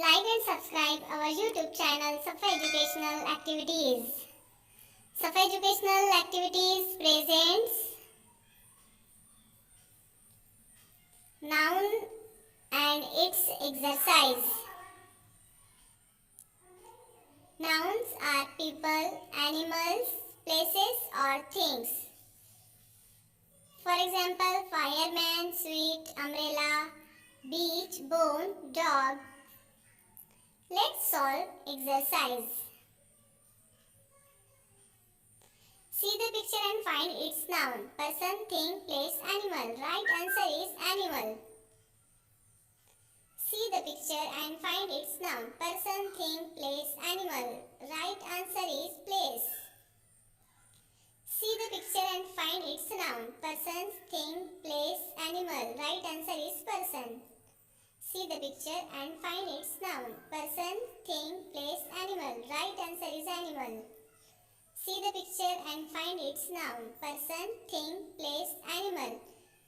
Like and subscribe our YouTube channel SAFA Educational Activities. SAFA Educational Activities presents Noun and its exercise. Nouns are people, animals, places or things. For example, fireman, sweet, umbrella, beach, bone, dog. Let's solve exercise. See the picture and find its noun. Person, thing, place, animal. Right answer is animal. See the picture and find its noun. Person, thing, place, animal. Right answer is place. See the picture and find its noun. Person, thing, place, animal. Right answer is person. See the picture and find its noun. Person, thing, place, animal. Right answer is animal. See the picture and find its noun. Person, thing, place, animal.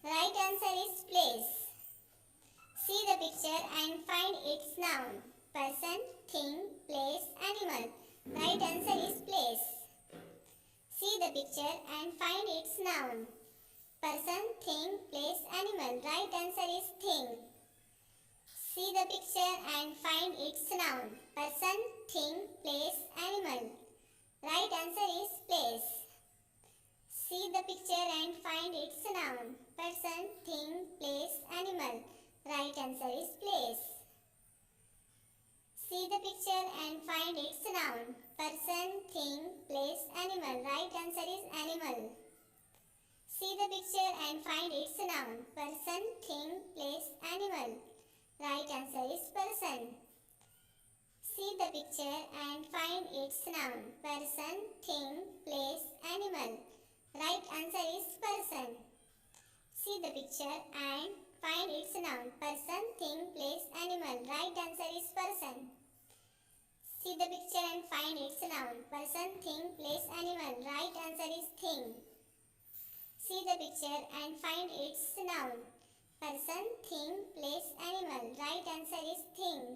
Right answer is place. See the picture and find its noun. Person, thing, place, animal. Right answer is place. See the picture and find its noun. Person, thing, place, animal. Right answer is thing. See the picture and find its noun. Person, thing, place, animal. Right answer is place. See the picture and find its noun. Person, thing, place, animal. Right answer is place. See the picture and find its noun. Person, thing, place, animal. Right answer is animal. See the picture and find its noun. Person, thing, place, animal. Right answer is person. See the picture and find its noun. Person, thing, place, animal. Right answer is person. See the picture and find its noun. Person, thing, place, animal. Right answer is person. See the picture and find its noun. Person, thing, place, animal. Right answer is thing. See the picture and find its noun. Person, thing, place, animal. Right answer is thing.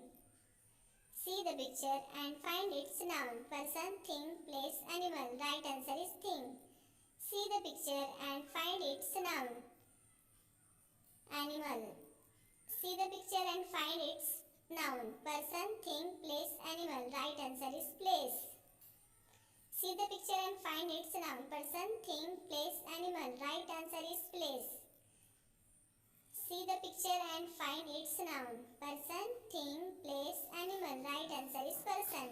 See the picture and find its noun. Person, thing, place, animal. Right answer is thing. See the picture and find its noun. Animal. See the picture and find its noun. Person, thing, place, animal. Right answer is place. See the picture and find its noun. Person, thing, place, animal. Right answer is place. See the picture and find its noun. Person, thing, place, animal. Right answer is person.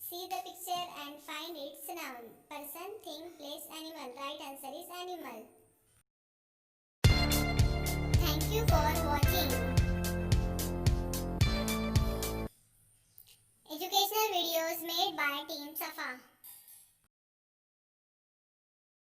See the picture and find its noun. Person, thing, place, animal. Right answer is animal. Thank you for watching. Educational videos made by Team SAFA.